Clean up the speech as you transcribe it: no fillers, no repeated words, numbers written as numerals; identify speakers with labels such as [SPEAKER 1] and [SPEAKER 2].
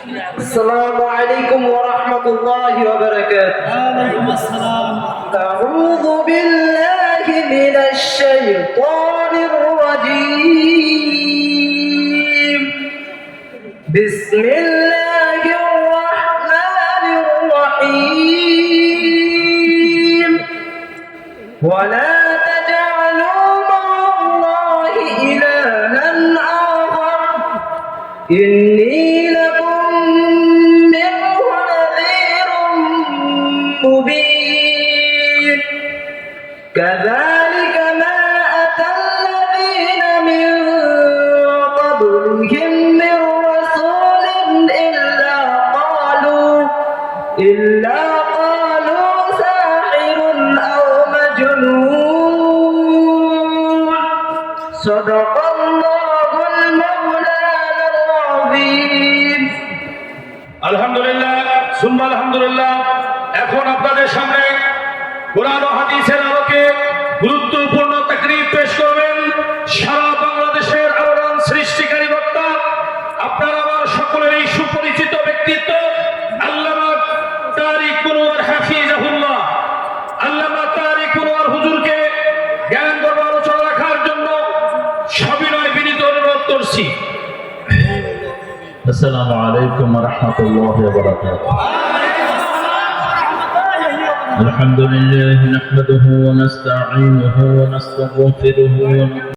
[SPEAKER 1] السلام عليكم ورحمة الله وبركاته.
[SPEAKER 2] وعليكم السلام.
[SPEAKER 1] أعوذ بالله من الشيطان الرجيم. بسم الله الرحمن الرحيم. ولا تجعلوا مع الله إلها آخر إني لكم منه نذير مبين. كذلك ما أتى الذين من قبلهم من رسول إلا قالوا ساحر أو مجنون. صدق الله المولانا العظيم.
[SPEAKER 3] আলহামদুলিল্লাহ সুম্মা আলহামদুলিল্লাহ। এখন আপনাদের সামনে কোরআন ও হাদিসের আলোকে গুরুত্বপূর্ণ তাকরীর পেশ করবেন সারা বাংলাদেশের আলোড়ন সৃষ্টিকারী বক্তা, আপনার আমার সকলেরই সুপরিচিত ব্যক্তিত্ব আল্লামা তারিক কুনওয়ার হাফিজাহুল্লাহ। আল্লামা তারিক কুনওয়ার হুজুরকে জ্ঞান গর্ভ আলোচনা রাখার জন্য সবিনয় বিনীত অনুরোধ করছি।
[SPEAKER 4] السلام عليكم ورحمة الله وبركاته. الحمد لله نحمده ونستعينه ونستغفره